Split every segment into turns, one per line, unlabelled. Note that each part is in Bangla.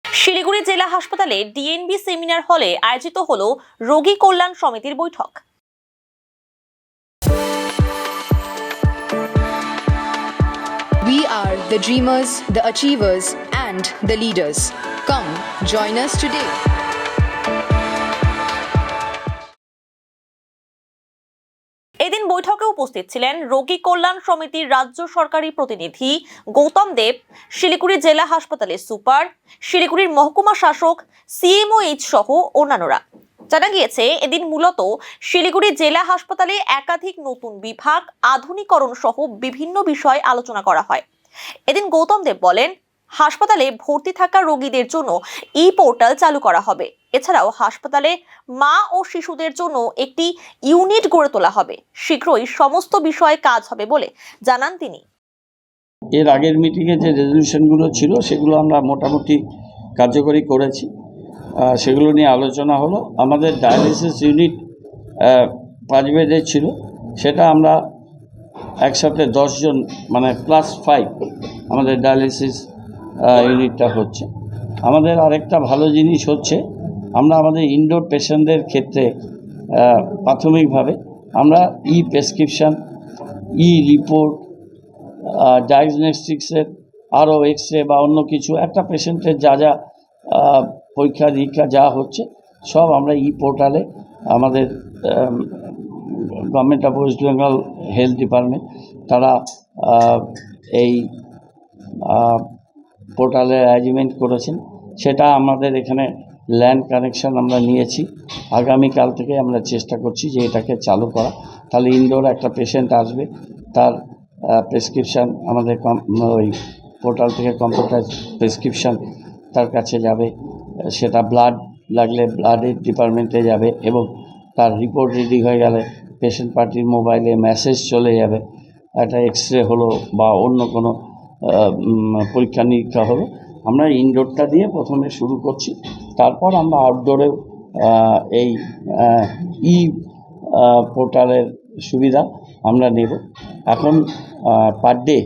শিলিগুড়ি জেলা হাসপাতালে ডিএনবি সেমিনার হলে আয়োজিত হলো রোগী কল্যাণ সমিতির বৈঠক।
We are the dreamers, the achievers, and the leaders. Come, join us today.
এদিন বৈঠকে উপস্থিত ছিলেন রোগী কল্যাণ সমিতির রাজ্য সরকারি প্রতিনিধি গৌতম দেব, শিলিগুড়ি জেলা হাসপাতালের সুপার, শিলিগুড়ির মহকুমা শাসক, সিএমওএইচ সহ অন্যান্যরা। জানা গিয়েছে, এদিন মূলত শিলিগুড়ি জেলা হাসপাতালে একাধিক নতুন বিভাগ, আধুনিকরণ সহ বিভিন্ন বিষয় আলোচনা করা হয়। এদিন গৌতম দেব বলেন, হাসপাতালে ভর্তি থাকা রোগীদের জন্য ই পোর্টাল চালু করা হবে। এছাড়াও হাসপাতালে মা ও শিশুদের জন্য একটি ইউনিট গড়ে তোলা হবে। শীঘ্রই সমস্ত বিষয়ে কাজ হবে বলে জানান তিনি।
এর আগের মিটিংয়ে যে রেজলিউশনগুলো ছিল সেগুলো আমরা মোটামুটি কার্যকরী করেছি, সেগুলো নিয়ে আলোচনা হলো। আমাদের ডায়ালিসিস ইউনিট 5 বেডের ছিল, সেটা আমরা একসাথে 10 জন মানে +5 আমাদের ডায়ালিসিস ইউনিটটা হচ্ছে। আমাদের আরেকটা ভালো জিনিস হচ্ছে, আমরা আমাদের ইনডোর পেশেন্টদের ক্ষেত্রে প্রাথমিকভাবে আমরা ই প্রেসক্রিপশান, ই রিপোর্ট, ডায়াগনস্টিক্সের আরও এক্সরে বা অন্য কিছু একটা পেশেন্টের যা যা পরীক্ষা নিরীক্ষা যা হচ্ছে সব আমরা ই পোর্টালে আমাদের government of West Bengal health department তারা এই পোর্টালে অ্যারেঞ্জমেন্ট করেছেন। সেটা আমাদের এখানে ল্যান্ড কানেকশান আমরা নিয়েছি। আগামীকাল থেকে আমরা চেষ্টা করছি যে এটাকে চালু করা। তাহলে ইনডোর একটা পেশেন্ট আসবে, তার প্রেসক্রিপশান আমাদের ওই পোর্টাল থেকে কম্পিউটার প্রেসক্রিপশান তার কাছে যাবে, সেটা ব্লাড লাগলে ব্লাডের ডিপার্টমেন্টে যাবে এবং তার রিপোর্ট রেডি হয়ে গেলে পেশেন্ট পার্টির মোবাইলে মেসেজ চলে যাবে। একটা এক্সরে হলো বা অন্য কোনো পরীক্ষা নিরীক্ষা হলো, আমরা ইনডোরটা দিয়ে প্রথমে শুরু করছি, তারপর আমরা আউটডোরেও এই ই পোর্টালের সুবিধা আমরা নেব। এখন পার ডে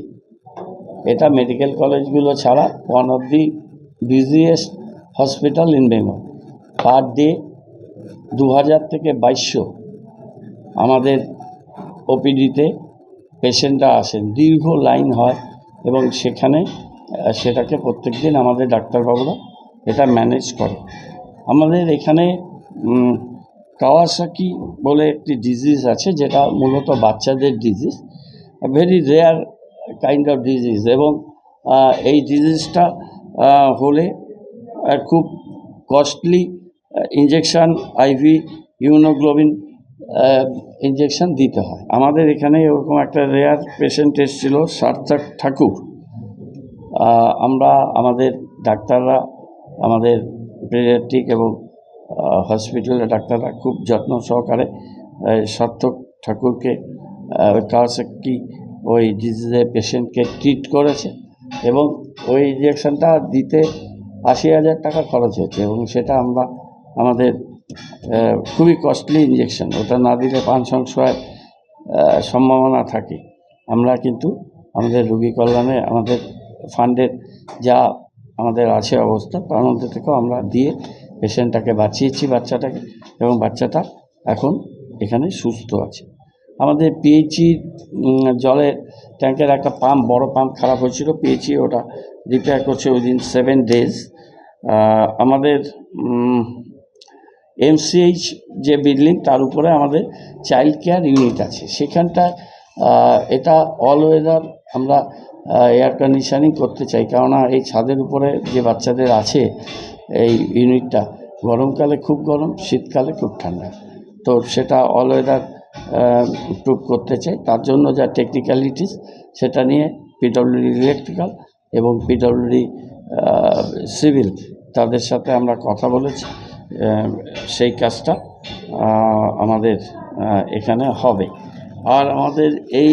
এটা মেডিকেল কলেজগুলো ছাড়া one of the busiest hospital in Bengal. Per day 2000 থেকে 2200 আমাদের ওপিডিতে পেশেন্টরা আসেন, দীর্ঘ লাইন হয় এবং সেটাকে প্রত্যেক দিন আমাদের ডাক্তারবাবুরা এটা ম্যানেজ করে। আমাদের এখানে কাওয়াসাকি বলে একটি ডিজিজ আছে, যেটা মূলত বাচ্চাদের disease, very rare kind of disease, এবং এই ডিজিজটা হলে খুব costly injection, IV immunoglobin injection দিতে হয়। আমাদের এখানে এরকম একটা রেয়ার পেশেন্ট এসেছিল, সার্থক ঠাকুর। আমরা আমাদের ডাক্তাররা, আমাদের পেডিয়াট্রিক এবং হসপিটালের ডাক্তাররা খুব যত্ন সহকারে সার্থক ঠাকুরকে কাওয়াসাকি ওই ডিজিজের পেশেন্টকে ট্রিট করেছে এবং ওই ইঞ্জেকশানটা দিতে 80,000 টাকা খরচ হয়েছে এবং সেটা আমরা আমাদের খুবই কস্টলি ইঞ্জেকশান, ওটা না দিলে প্রাণ সংশয়ের সম্ভাবনা থাকে। আমরা কিন্তু আমাদের রোগী কল্যাণে আমাদের ফান্ডের যা আমাদের আছে অবস্থা, তার মধ্যে থেকেও আমরা দিয়ে পেশেন্টটাকে বাঁচিয়েছি, বাচ্চাটাকে, এবং বাচ্চাটা এখন এখানে সুস্থ আছে। আমাদের পিএইচই জলের ট্যাঙ্কের একটা পাম্প, বড় পাম্প খারাপ হয়েছিল, পিএইচই ওটা রিপেয়ার করছে উইদিন 7 days। আমাদের এমসিএইচ যে বিল্ডিং, তার উপরে আমাদের চাইল্ড কেয়ার ইউনিট আছে, সেখানটায় এটা অল ওয়েদার আমরা এয়ার কন্ডিশনিং করতে চাই, কেননা এই ছাদের উপরে যে বাচ্চাদের আছে এই ইউনিটটা গরমকালে খুব গরম, শীতকালে খুব ঠান্ডা, তো সেটা অল ওয়েদার প্রুভ করতে চাই। তার জন্য যা টেকনিক্যালিটিস সেটা নিয়ে পিডব্লিউডি ইলেকট্রিক্যাল এবং পিডব্লিউডি সিভিল তাদের সাথে আমরা কথা বলেছি, সেই কাজটা আমাদের এখানে হবে। আর আমাদের এই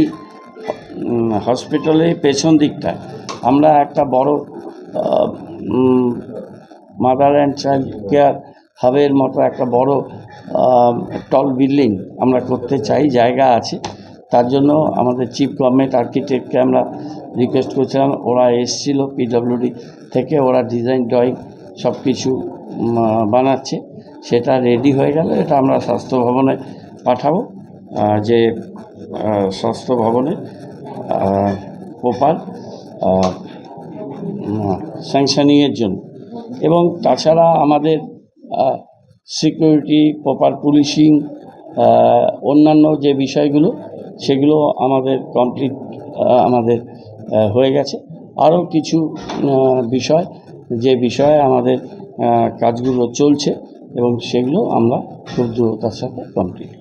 হসপিটালের পেছন দিকটায় আমরা একটা বড় মাদার অ্যান্ড চাইল্ড কেয়ার হাবের মতো একটা বড় টল বিল্ডিং আমরা করতে চাই, জায়গা আছে। তার জন্য আমাদের চিফ গভর্নমেন্ট আর্কিটেক্টকে আমরা রিকোয়েস্ট করেছিলাম, ওরা এসেছিল পিডব্লিউডি থেকে, ওরা ডিজাইন ড্রয়িং সব কিছু বানাচ্ছে, সেটা রেডি হয়ে গেল, এটা আমরা স্বাস্থ্য ভবনে পাঠাবো, যে স্বাস্থ্য ভবনে প্রপার স্যাংশনিংয়ের জন্য। এবং তাছাড়া আমাদের সিকিউরিটি, প্রপার পুলিশিং, অন্যান্য যে বিষয়গুলো সেগুলো আমাদের কমপ্লিট আমাদের হয়ে গেছে। আরও কিছু বিষয়, যে বিষয়ে আমাদের কাজগুলো চলছে এবং সেগুলো আমরা খুব দ্রুততার সাথে কমপ্লিট